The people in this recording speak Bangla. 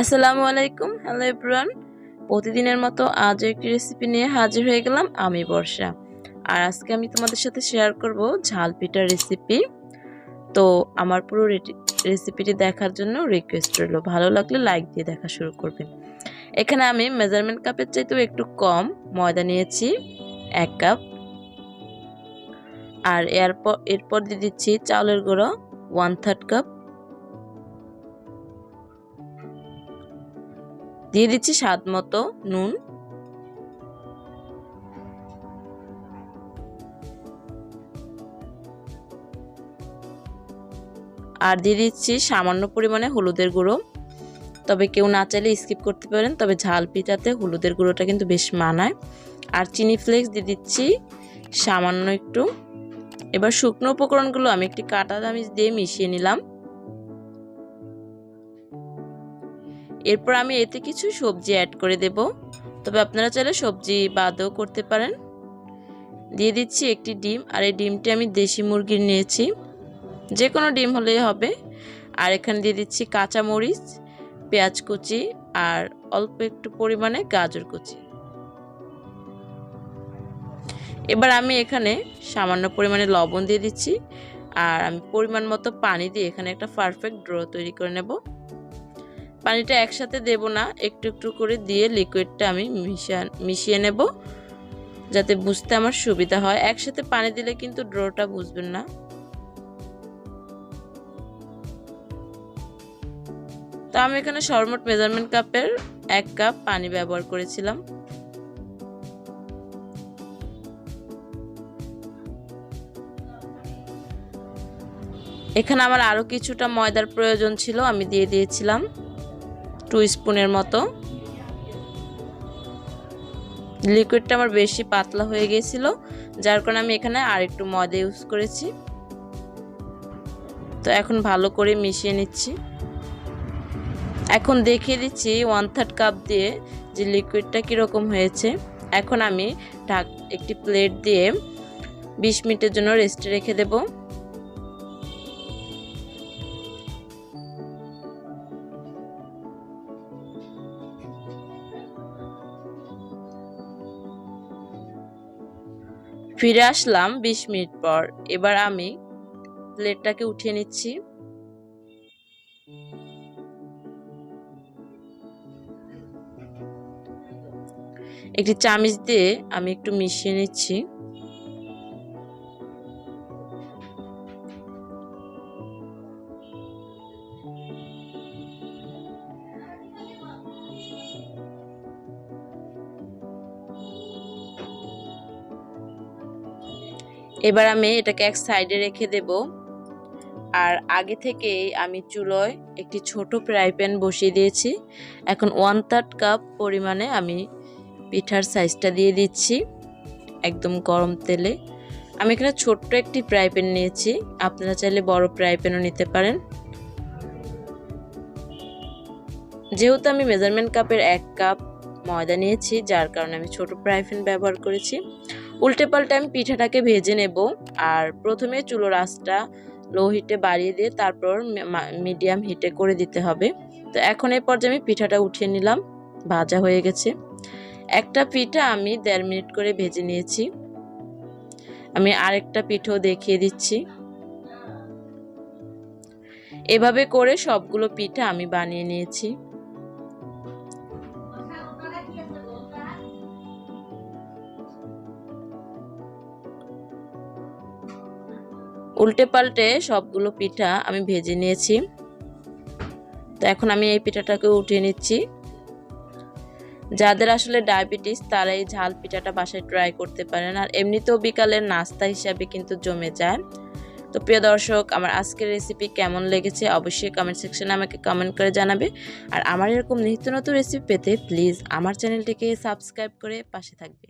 আসসালামুআলাইকুম। Hello everyone. প্রতিদিনের মতো আজ একটি রেসিপি নিয়ে হাজির হয়ে গেলাম আমি বর্ষা। আর আজকে আমি তোমাদের সাথে শেয়ার করব ঝাল পিঠার রেসিপি। তো আমার পুরো রেসিপিটি দেখার জন্য রিকোয়েস্ট রইল, ভালো লাগলে লাইক দিয়ে দেখা শুরু করবেন। এখানে আমি মেজারমেন্ট কাপের চাইতেও একটু কম ময়দা নিয়েছি 1 কাপ। আর এরপর দিয়ে দিচ্ছি চাউলের গুঁড়ো 1/3 কাপ। দিয়ে দিচ্ছি স্বাদ মতো নুন। আর দিয়ে দিচ্ছি সামান্য পরিমাণে হলুদের গুঁড়ো, তবে কেউ না চাইলে স্কিপ করতে পারেন, তবে ঝাল পিঠাতে হলুদের গুঁড়োটা কিন্তু বেশ মানায়। আর চিনি ফ্লেক্স দিয়ে দিচ্ছি সামান্য একটু। এবার শুকনো উপকরণগুলো আমি একটি কাঁটা চামচ দিয়ে মিশিয়ে নিলাম। এরপর আমি এতে কিছু সবজি অ্যাড করে দেব, তবে আপনারা চাইলে সবজি বাদও করতে পারেন। দিয়ে দিচ্ছি একটি ডিম, আর এই ডিমটি আমি দেশি মুরগির নিয়েছি, যে কোনো ডিম হলেই হবে। আর এখানে দিয়ে দিচ্ছি কাঁচামরিচ, পেঁয়াজ কুচি আর অল্প একটু পরিমাণে গাজর কুচি। এবার আমি এখানে সামান্য পরিমাণে লবণ দিয়ে দিচ্ছি, আর আমি পরিমাণ মতো পানি দিয়ে এখানে একটা পারফেক্ট ডো তৈরি করে নেব। পানিটা একসাথে দেব না, একটু একটু করে দিয়ে লিকুইডটা আমি মিশিয়ে নেব, যাতে বুঝতে আমার সুবিধা হয়। একসাথে পানি দিলে কিন্তু ডোটা বুঝবেন না। তো আমি এখানে সর্বমোট মেজারমেন্ট কাপের 1 কাপ পানি ব্যবহার করেছিলাম। এখানে আমার আরো কিছুটা ময়দার প্রয়োজন ছিল, আমি দিয়ে দিয়েছিলাম 2 স্পুনের মতো। লিকুইডটা আমার বেশি পাতলা হয়ে গিয়েছিল, যার কারণে আমি এখানে আর একটু ময়দা ইউজ করেছি। তো এখন ভালো করে মিশিয়ে নিচ্ছি। এখন দেখিয়ে দিচ্ছি 1/3 কাপ দিয়ে যে লিকুইডটা কীরকম হয়েছে। এখন আমি একটি প্লেট দিয়ে 20 মিনিটের জন্য রেস্টে রেখে দেব। ফিরে আসলাম 20 মিনিট পর। এবার আমি প্লেটটাকে উঠিয়ে নিচ্ছি। একটি চামচ দিয়ে আমি একটু মিশিয়ে নিচ্ছি। এবার আমি এটাকে এক সাইডে রেখে দেব। আর আগে থেকেই আমি চুলোয় একটি ছোট ফ্রাই প্যান বসিয়ে দিয়েছি। এখন 1/3 কাপ পরিমাণে আমি পিঠার সাইজটা দিয়ে দিচ্ছি একদম গরম তেলে। আমি এখানে ছোট্ট একটি ফ্রাই প্যান নিয়েছি, আপনারা চাইলে বড় ফ্রাই প্যানও নিতে পারেন। যেহেতু আমি মেজারমেন্ট কাপের 1 কাপ ময়দা নিয়েছি, যার কারণে আমি ছোট ফ্রাই প্যান ব্যবহার করেছি। উল্টে পাল্টে আমি পিঠাটাকে ভেজে নেব। আর প্রথমে চুলোর আঁচটা লো হিটে বাড়িয়ে দিয়ে তারপর মিডিয়াম হিটে করে দিতে হবে। তো এখন এই পর্যায়ে আমি পিঠাটা উঠিয়ে নিলাম, ভাজা হয়ে গেছে। একটা পিঠা আমি 1.5 মিনিট করে ভেজে নিয়েছি। আমি আরেকটা পিঠাও দেখিয়ে দিচ্ছি। এভাবে করে সবগুলো পিঠা আমি বানিয়ে নিয়েছি। উল্টে পাল্টে সবগুলো পিঠা আমি ভেজে নিয়েছি। তো এখন আমি এই পিঠাটাকে উঠিয়ে নিচ্ছি। যাদের আসলে ডায়াবেটিস তারা এই ঝাল পিঠাটা বাসায় ট্রাই করতে পারেন, আর এমনিতেও বিকালের নাস্তা হিসাবে কিন্তু জমে যায়। তো প্রিয় দর্শক, আমার আজকের রেসিপি কেমন লেগেছে অবশ্যই কমেন্ট সেকশনে আমাকে কমেন্ট করে জানাবে। আর আমার এরকম নিত্য নতুন রেসিপি পেতে প্লিজ আমার চ্যানেলটিকে সাবস্ক্রাইব করে পাশে থাকবে।